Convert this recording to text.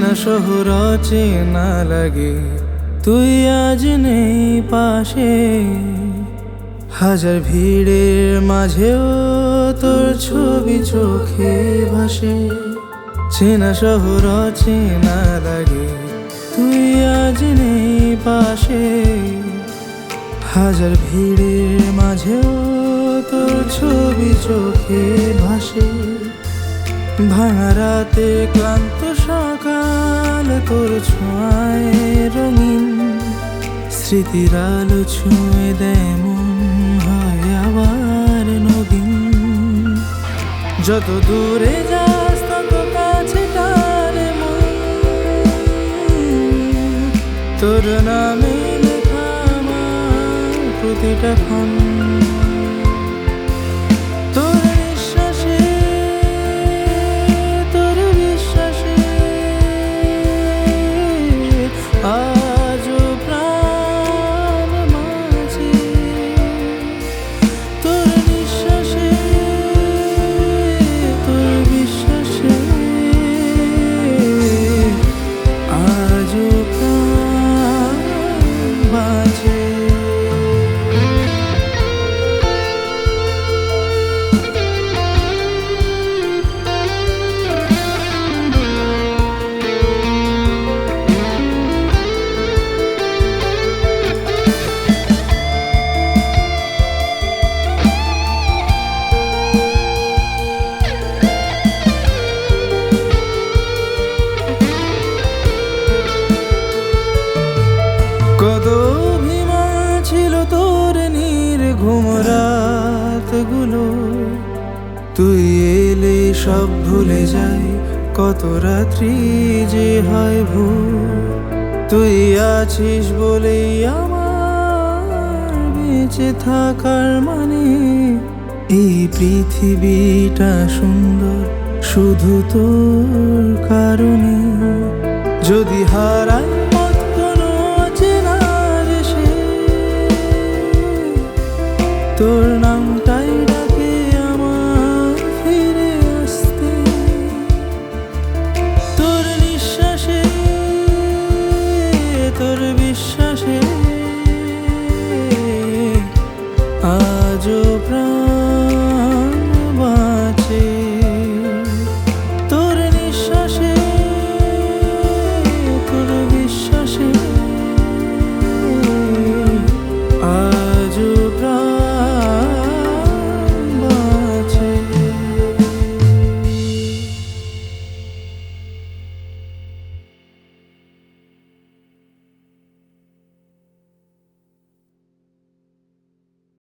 চেনা শহর চেনা লাগে, তুই আজ নেই পাশে। হাজার ভিড়ের মাঝেও তোর ছবি চোখে ভাসে। চেনা শহর চেনা লাগে, তুই আজ নেই পাশে। হাজার ভিড়ের মাঝেও তোর ছবি চোখে ভাসে। ভাঙা রাতে ক্লান্ত সকাল তোর ছোঁয়ায় রঙিন। স্মৃতির আলো ছুঁয়ে দেয় মন, হয় আবার নবীন। যত দূরে যাস তত কাছে টানে মন, তোর নামে লেখা আমার প্রতিটা ক্ষণ। তোর নিঃশ্বাসে, তোর বিশ্বাসে আজও প্রাণ মাঝে। তোর নিঃশ্বাসে, তোর বিশ্বাসে আজও প্রাণ বাজে। কত অভিমান ছিল তোর নির্ঘুম রাতগুলো, তুই এলে সব ভুলে যাই। কত রাত্রি যে হয় ভুল, তুই আছিস বলেই আমার বেঁচে থাকার মানে। এই পৃথিবীটা সুন্দর শুধু তোর কারণে। যদি হারাই পথ কোনো অচেনা দেশে, তোর নামটাই ডাকে আমার ফিরে আসতে। তোর নিঃশ্বাসে, তোর বিশ্বাসে আজও প্রাণ